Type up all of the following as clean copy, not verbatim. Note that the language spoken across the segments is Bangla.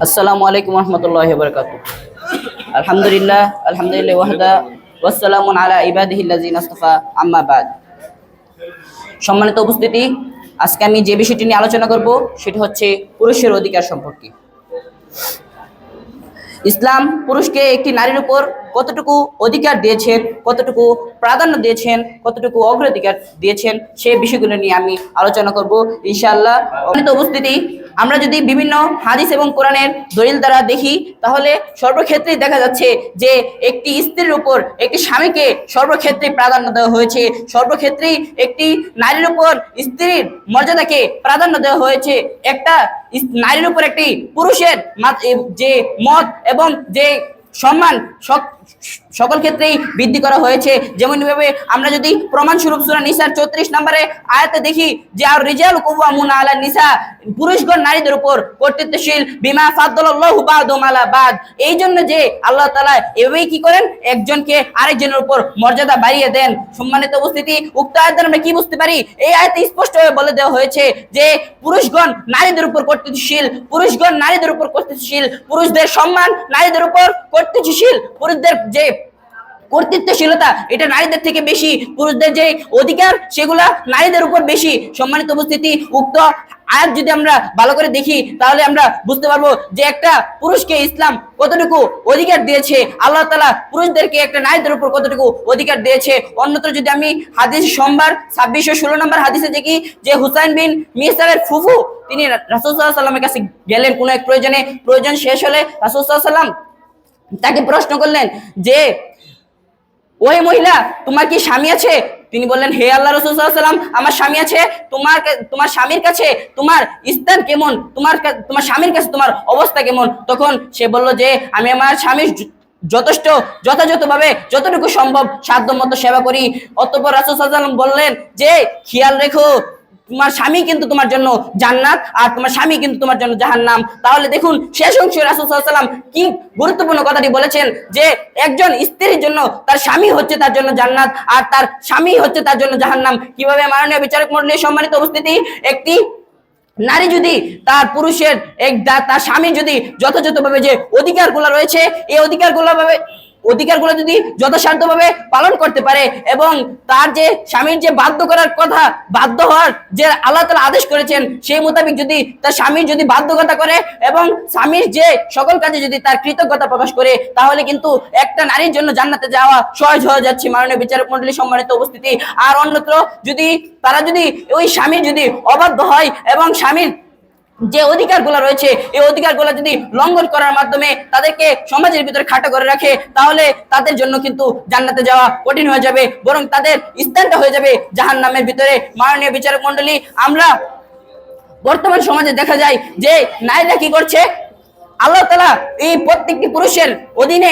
আসসালামু আলাইকুম রহমতুল্লাহি ওয়া বারাকাতুহু। আলহামদুলিল্লাহ ওয়াহদা ওয়াসসালামু আলা ইবাদিহিল্লাযিনা ইসতাফা আম্মা বাদ। সম্মানিত উপস্থিতি, আজকে আমি যে বিষয়টি নিয়ে আলোচনা করব সেটি হচ্ছে পুরুষের অধিকার সম্পর্কে। ইসলাম পুরুষকে একটি নারীর উপর কতটুকু অধিকার দিয়েছেন, কতটুকু প্রাধান্য দিয়েছেন, কতটুকু অগ্রাধিকার দিয়েছেন, সেই বিষয়গুলো নিয়ে আমি আলোচনা করব ইনশাআল্লাহ। সম্মানিত উপস্থিতি, আমরা যদি বিভিন্ন হাদিস এবং কোরআনের দলিল দ্বারা দেখি তাহলে সর্বক্ষেত্রেই দেখা যাচ্ছে যে একটি স্ত্রীর উপর একটি স্বামীকে সর্বক্ষেত্রেই প্রাধান্য দেওয়া হয়েছে, সর্বক্ষেত্রেই একটি নারীর উপর স্ত্রীর মর্যাদাকে প্রাধান্য দেওয়া হয়েছে। একটা নারীর উপর একটি পুরুষের যে মত এবং যে সম্মান সকল ক্ষেত্রেই বৃদ্ধি করা হয়েছে। যেমনভাবে আমরা যদি প্রমাণস্বরূপ সূরা নিসার 34 নম্বরে আয়াতে দেখি যে আর রিজালু কাওয়ামুনা আলা নিসা, পুরুষগণ নারীদের উপর কর্তৃত্বশীল, বিমা ফাদ্দালাল্লাহু বা'দুহুম আলা বা'দ, এই জন্য যে আল্লাহ তাআলা এভাবেই কি করেন, একজনকে আরেকজনের উপর মর্যাদা বাড়িয়ে দেন। সম্মানিত উপস্থিতি, উক্ত আয়াতে আমরা কি বুঝতে পারি? এই আয়াতে স্পষ্টভাবে বলে দেওয়া হয়েছে যে পুরুষগণ নারীদের উপর কর্তৃত্বশীল, পুরুষগণ নারীদের উপর কর্তৃত্বশীল, পুরুষদের সম্মান নারীদের উপর কর্তৃত্বশীল, পুরুষদের যে কর্তৃত্বশীলতা এটা নারীদের থেকে বেশি, পুরুষদের যে অধিকার সেগুলা নারীদের উপর বেশি। সম্মানিত উপস্থিতি, উক্ত আয়াত যদি আমরা ভালো করে দেখি তাহলে আমরা বুঝতে পারবো যে একটা পুরুষকে ইসলাম কতটুকু অধিকার দিয়েছে, আল্লাহ তাআলা পুরুষদেরকে একটা নারীদের উপর কতটুকু অধিকার দিয়েছে। অন্যত্র যদি আমি হাদিস সোমবার 2616 নম্বর হাদিসে দেখি যে হুসাইন বিন মিহসানের ফুফু তিনি রাসূল সাল্লাল্লাহু আলাইহি ওয়াসাল্লামের কাছে গেলেন কোনো এক প্রয়োজনে, প্রয়োজন শেষ হলে রাসূল সাল্লাল্লাহু আলাইহি ওয়াসাল্লাম তাকে প্রশ্ন করলেন যে ওই মহিলা, তোমার কি স্বামী আছে? তিনি বললেন, হে আল্লাহ রাসূল সাল্লাল্লাহু আলাইহি ওয়াসাল্লাম, আমার স্বামী আছে। তোমার স্বামীর কাছে তোমার স্থান কেমন, তোমার স্বামীর কাছে তোমার অবস্থা কেমন? তখন সে বলল যে আমি আমার স্বামীর যথাযথভাবে যতটুকু সম্ভব সাধ্যমতো সেবা করি। অতঃপর রাসূল সাল্লাল্লাহু আলাইহি ওয়াসাল্লাম বললেন যে খেয়াল রেখো, তোমার স্বামী কিন্তু তোমার জন্য জান্নাত আর তোমার স্বামী কিন্তু তোমার জন্য জাহান্নাম। তাহলে দেখুন শেষ অংশে রাসূল সাল্লাল্লাহু আলাইহি ওয়াসাল্লাম কি গুরুত্বপূর্ণ কথাটি বলেছেন যে একজন স্ত্রীর জন্য তার স্বামী হচ্ছে তার জন্য জান্নাত আর তার স্বামী হচ্ছে তার জন্য জাহান্নাম। কিভাবে? মাননীয় বিচারক মণ্ডলী, সম্মানিত উপস্থিতি, একটি নারী যদি তার পুরুষের তার স্বামী যদি যথাযথভাবে যে অধিকারগুলো রয়েছে এই অধিকারগুলো যদি যথাসাধ্যভাবে পালন করতে পারে এবং তার যে স্বামীর যে বাধ্য করার কথা, বাধ্য হওয়ার যে আল্লাহ তাআলা আদেশ করেছেন সেই মোতাবেক যদি তার স্বামীর যদি বাধ্যকতা করে এবং স্বামীর যে সকল কাজে যদি তার কৃতজ্ঞতা প্রকাশ করে তাহলে কিন্তু একটা নারীর জন্য জান্নাতে যাওয়া সহজ হয়ে যাচ্ছে। মাননীয় বিচারক মণ্ডলী, সম্মানিত উপস্থিতি, আর অন্যত্র যদি তারা যদি ওই স্বামীর যদি অবাধ্য হয় এবং স্বামীর যে অধিকারগুলো রয়েছে এই অধিকারগুলো যদি লঙ্ঘন করার মাধ্যমে তাদেরকে সমাজের ভিতরে খাটো করে রাখে তাহলে তাদের জন্য কিন্তু জান্নাতে যাওয়া কঠিন হয়ে যাবে, বরং তাদের স্থানটা হয়ে যাবে জাহান্নামের ভিতরে। মাননীয় বিচারক মণ্ডলী, আমরা বর্তমান সমাজে দেখা যায় যে নারীরা কি করছে, আল্লাহ তাআলা এই প্রত্যেকটি পুরুষের অধীনে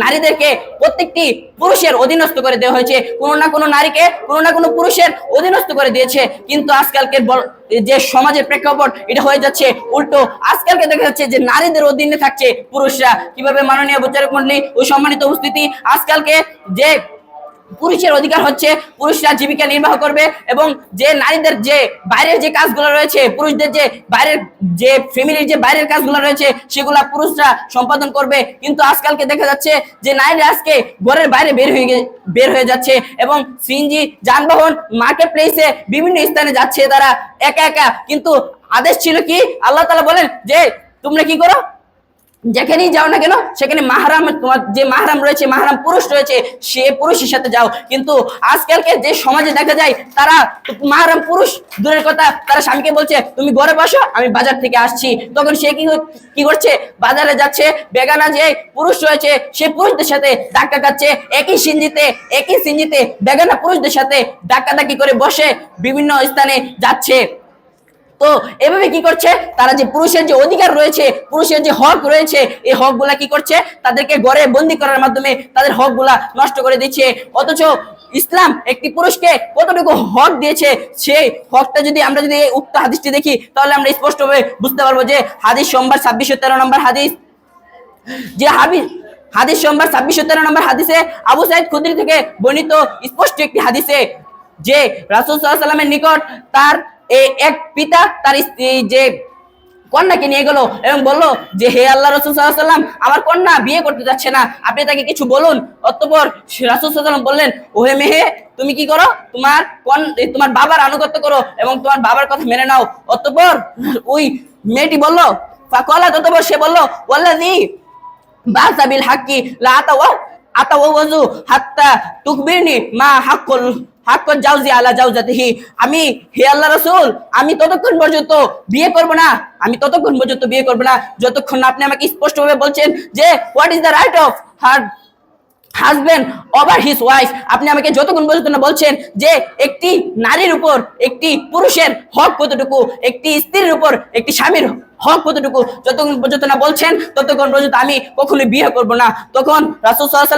নারীদেরকে প্রত্যেকটি পুরুষের অধীনস্থ করে দেওয়া হয়েছে, কোনো না কোনো নারীকে কোনো না কোনো পুরুষের অধীনস্থ করে দিয়েছে। কিন্তু আজকালকে যে সমাজের প্রেক্ষাপট এটা হয়ে যাচ্ছে উল্টো, আজকালকে দেখা যাচ্ছে যে নারীদের অধীনে থাকছে পুরুষরা। কিভাবে? মাননীয় বিচারক মণ্ডলী ও সম্মানিত উপস্থিতি, আজকালকে যে পুরুষের অধিকার হচ্ছে পুরুষরা জীবিকা নির্বাহ করবে এবং যে নারীদের যে বাইরের যে কাজগুলো রয়েছে, পুরুষদের যে বাইরের যে ফ্যামিলির যে বাইরের কাজগুলো রয়েছে সেগুলা পুরুষরা সম্পাদন করবে। কিন্তু আজকালকে দেখা যাচ্ছে যে নারীরা আজকে ঘরের বাইরে বের হয়ে যাচ্ছে এবং সিএনজি যানবাহন মার্কেট প্লেসে বিভিন্ন স্থানে যাচ্ছে তারা একা একা। কিন্তু আদেশ ছিল কি, আল্লাহ তাআলা বলেন যে তোমরা কি করো, যেখানেই যাও না কেন সেখানে মাহরাম, তোমার যে মাহরাম রয়েছে, মাহরাম পুরুষ রয়েছে, সে পুরুষের সাথে যাও। কিন্তু আজকালকে যে সমাজে দেখা যায় তারা মাহরাম পুরুষ দূরের কথা, তারা স্বামীকে বলছে তুমি ঘরে বসো আমি বাজার থেকে আসছি। তখন সে কি করছে, বাজারে যাচ্ছে, বেগানা যে পুরুষ রয়েছে সে পুরুষদের সাথে ধাক্কা খাচ্ছে, একই সিঞ্জিতে বেগানা পুরুষদের সাথে ধাক্কাধাক্কি করে বসে বিভিন্ন স্থানে যাচ্ছে। তো এভাবে কি করছে, তারা যে পুরুষের যে অধিকার রয়েছে, পুরুষের যে হক রয়েছে এই হকগুলা কি করছে, তাদেরকে ঘরে বন্দি করার মাধ্যমে তাদের হকগুলা নষ্ট করে দিচ্ছে। অথচ ইসলাম একটি পুরুষকে কতটুকু হক দিয়েছে সেই হকটা যদি আমরা যদি উক্ত হাদিসটি দেখি তাহলে আমরা স্পষ্টভাবে বুঝতে পারবো। যে হাদিস সোমবার 2613 নম্বর হাদিস, যে হাদিস সোমবার 2613 নম্বর হাদিসে আবু সাঈদ খুদরি থেকে বর্ণিত স্পষ্ট একটি হাদিসে যে রাসূল সাল্লাল্লাহু আলাইহি ওয়াসাল্লামের নিকট তার এক পিতা তার যে কন্যাকে নিয়ে গেল এবং বলল যে হে আল্লাহ রাসূল সাল্লাল্লাহু আলাইহি ওয়াসাল্লাম, আমার কন্যা বিয়ে করতে যাচ্ছে না, আপনি তাকে কিছু বলুন। অতঃপর রাসূল সাল্লাল্লাহু আলাইহি ওয়াসাল্লাম বললেন, ওহে মেয়ে, তুমি কি করো, তোমার বাবার আনুগত্য করো এবং তোমার বাবার কথা মেনে নাও। অতঃপর ওই মেয়েটি বলল, ফাকালাত, অতঃপর সে বলল, ওয়াল্লাযী বা'সা বিল হাক্কি লা আতাওয়াজু হাত্তা তুকবিরনি মা হাক্কুল জাওজি আলা জাওজাতিহি। আমি, হে আল্লাহ রাসূল, আমি ততক্ষণ পর্যন্ত বিয়ে করব না, যতক্ষণ না আপনি আমাকে স্পষ্টভাবে বলছেন যে what is the right of her husband over his wife. আপনি আমাকে যতক্ষণ পর্যন্ত না বলছেন যে একটি নারীর উপর একটি পুরুষের হক কতটুকু, একটি স্ত্রীর উপর একটি স্বামীর হক কতটুকু, যতক্ষণ পর্যন্ত না বলছেন ততক্ষণ পর্যন্ত আমি কখনোই বিয়ে করব না। তখন রাসূল সাল্লাল্লাহু আলাইহি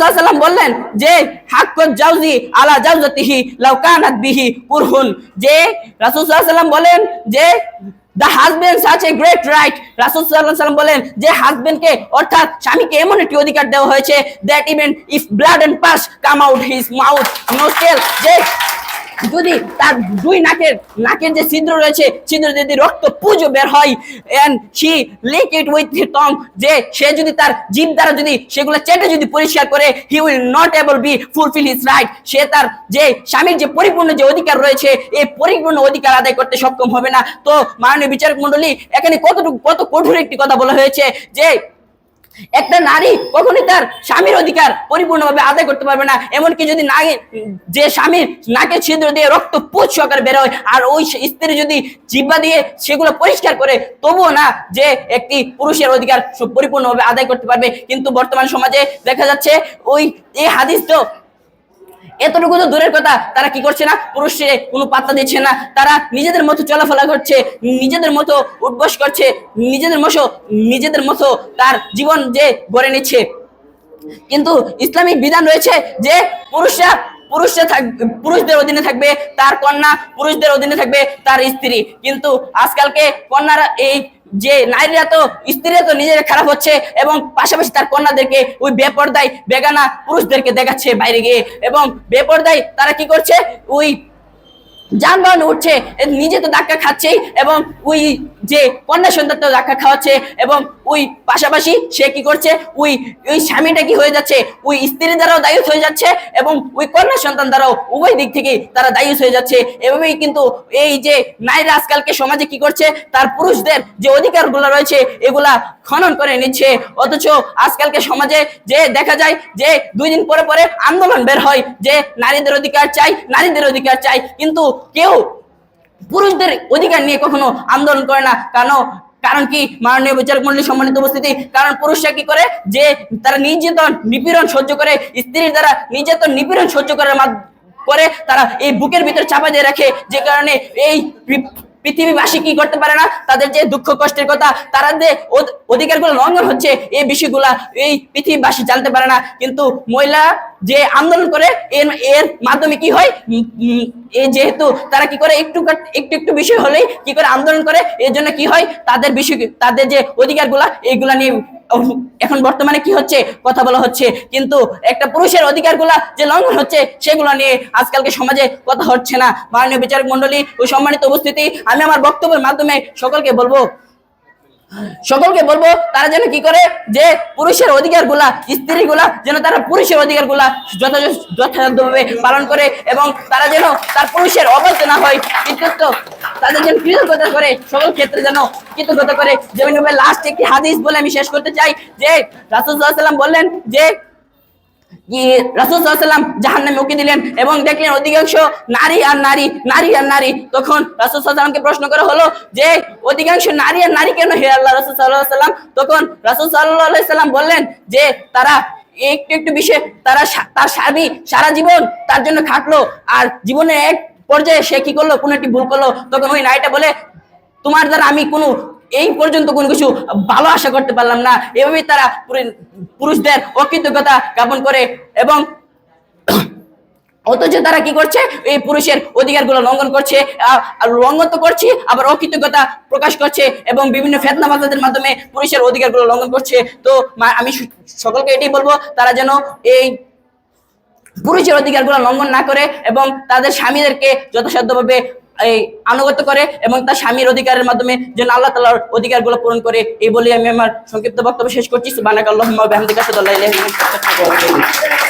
ওয়াসাল্লাম বললেন যে হাক্কুল জাওজি আলা জাওজাতিহি লাউ কানাত বিহি কুরহুন, যে রাসূল সাল্লাল্লাহু আলাইহি ওয়াসাল্লাম বলেন যে the husband such a great right। রাসূল সাল্লাল্লাহু আলাইহি ওয়াসাল্লাম বলেন যে হাজবেন্ডকে অর্থাৎ স্বামীকে এমন একটি অধিকার দেওয়া হয়েছে that even if blood and pus come out his mouth nostril, যে যদি তার দুই নাকের যে ছিদ্র রয়েছে, ছিদ্র যদি রক্ত পুঁজও বের হয়, and she lick it with her tongue, যে সে যদি তার জিভ দ্বারা যদি সেগুলো চেটে যদি পরিষ্কার করে, he will not able be fulfill his right, সে তার যে স্বামীর যে পরিপূর্ণ যে অধিকার রয়েছে এই পরিপূর্ণ অধিকার আদায় করতে সক্ষম হবে না। তো মাননীয় বিচারক মণ্ডলী, এখানে কত কঠোর একটি কথা বলা হয়েছে যে একটা নারী কখনোই তার স্বামীর অধিকার পরিপূর্ণভাবে আদায় করতে পারবে না। এমনকি যদি যে স্বামীর নাকের ছিদ্র দিয়ে রক্ত পুঁজ সহকারে বের হয় আর ওই স্ত্রী যদি জিহ্বা দিয়ে সেগুলো পরিষ্কার করে, তবুও না যে একটি পুরুষের অধিকার পরিপূর্ণভাবে আদায় করতে পারবে। কিন্তু বর্তমান সমাজে দেখা যাচ্ছে এই হাদিস তো এতটুকু তো দূরের কথা, তারা কি করছে না, পুরুষে কোনো পাত্তা দিচ্ছে না, তারা নিজেদের মতো চলাফেরা করছে, নিজেদের মতো উঠবস করছে, নিজেদের মতো তার জীবন যে গড়ে নিচ্ছে। কিন্তু ইসলামিক বিধান রয়েছে যে পুরুষদের অধীনে থাকবে তার কন্যা, পুরুষদের অধীনে থাকবে তার স্ত্রী। কিন্তু আজকালকে কন্যারা যে নারীরা তো, স্ত্রীরা তো নিজেরা খারাপ হচ্ছে এবং পাশাপাশি তার কন্যাদেরকে ওই বেপরদায় বেগানা পুরুষদেরকে দেখাচ্ছে বাইরে গিয়ে, এবং বেপরদায় তারা কি করছে, ওই যানবাহন উঠছে, নিজে তো ধাক্কা খাচ্ছেই এবং ওই যে কন্যা সন্তান তো ধাক্কা খাওয়াচ্ছে, এবং ওই পাশাপাশি সে কি করছে, ওই স্বামীটা কি হয়ে যাচ্ছে, ওই স্ত্রী দ্বারাও দায়ুস হয়ে যাচ্ছে এবং ওই কন্যা সন্তান দ্বারাও উভয় দিক থেকে তারা দায়ুস হয়ে যাচ্ছে। এভাবেই কিন্তু এই যে নারীরা আজকালকে সমাজে কি করছে, তার পুরুষদের যে অধিকারগুলো রয়েছে এগুলা খনন করে নিচ্ছে। অথচ আজকালকে সমাজে যে দেখা যায় যে 2 দিন পরে পরে আন্দোলন বের হয় যে নারীদের অধিকার চাই, কিন্তু কেউ পুরুষদের অধিকার নিয়ে কখনো আন্দোলন করে না। কারণ কি, মাননীয় বিচারক মণ্ডলী, সম্মানিত উপস্থিতি, কারণ পুরুষরা কি করে যে তারা নির্যাতন নিপীড়ন সহ্য করে, স্ত্রীর দ্বারা নির্যাতন নিপীড়ন সহ্য করে তারা এই বুকের ভিতরে চাপা দিয়ে রাখে, যে কারণে এই পৃথিবীবাসী কি করতে পারে না, তাদের যে দুঃখ কষ্টের কথা, তারা যে অধিকারগুলো লঙ্ঘন হচ্ছে এই বিষয়গুলা এই পৃথিবীবাসী জানতে পারে না। কিন্তু মহিলা যে আন্দোলন করে এর মাধ্যমে কি হয়, যেহেতু তারা কি করে একটু বিষয় হলেই কি করে আন্দোলন করে, এর জন্য কি হয়, তাদের যে অধিকারগুলা এইগুলা নিয়ে এখন বর্তমানে কি হচ্ছে, কথা বলা হচ্ছে। কিন্তু একটা পুরুষের অধিকারগুলা যে লঙ্ঘন হচ্ছে সেগুলো নিয়ে আজকালকে সমাজে কথা হচ্ছে না। মাননীয় বিচারক মণ্ডলী ও সম্মানিত উপস্থিতি, আমি আমার বক্তব্যের মাধ্যমে সকলকে বলবো তারা যেন কি করে, যে পুরুষের অধিকারগুলা, স্ত্রীগুলা যেন তারা পুরুষের অধিকারগুলা যথাযথভাবে পালন করে এবং তারা যেন তার পুরুষের অবহেলা না হয়, তাদের যেন কৃতজ্ঞতা করে, সকল ক্ষেত্রে যেন কৃতজ্ঞতা করে। যেমন লাস্ট একটি হাদিস বলে আমি শেষ করতে চাই যে রাসূল সাল্লাল্লাহু আলাইহি ওয়াসাল্লাম বললেন যে রাসূল সাল্লাল্লাহু আলাইহি ওয়াসাল্লাম জাহান্নামে উকি দিলেন এবং দেখলেন অধিকাংশ নারী আর নারী। তখন রাসূল সাল্লাল্লাহু আলাইহি ওয়াসাল্লামকে প্রশ্ন করা হলো যে অধিকাংশ নারী আর নারী কেন হে আল্লাহ রাসূল সাল্লাল্লাহু আলাইহি ওয়াসাল্লাম? তখন রাসূল সাল্লাল্লাহু আলাইহি ওয়াসাল্লাম বললেন যে তারা একটু বিষয়, তার স্বামী সারা জীবন তার জন্য খাটলো আর জীবনে এক পর্যায়ে সে কি করলো, কোনো একটি ভুল করলো। তখন ওই নারীটা বলে, তোমার দ্বারা আমি এই পর্যন্ত কোনো কিছু ভালো আশা করতে পারলাম না। এভাবেই তারা পুরুষদের অকৃতজ্ঞতা জ্ঞাপন করে এবং অথচ তারা কি করছে, এই পুরুষের অধিকারগুলো লঙ্ঘন করছে, লঙ্ঘন তো করছে আবার অকৃতজ্ঞতা প্রকাশ করছে এবং বিভিন্ন ফিতনা ফাসাদের মাধ্যমে পুরুষের অধিকারগুলো লঙ্ঘন করছে। তো আমি সকলকে এটাই বলবো, তারা যেন এই পুরুষের অধিকারগুলো লঙ্ঘন না করে এবং তাদের স্বামীদেরকে যথাসাধ্যভাবে এই আনুগত্য করে এবং তার স্বামীর অধিকারের মাধ্যমে যেন আল্লাহ তাআলার অধিকারগুলো পূরণ করে, এই বলে আমি আমার সংক্ষিপ্ত বক্তব্য শেষ করছি। সুবহানাকাল্লাহুম্মা ওয়া বিহামদিকা আশহাদু আল্লা ইলাহা ইল্লা আনতা আস্তাগফিরুকা ওয়া আতুবু ইলাইক।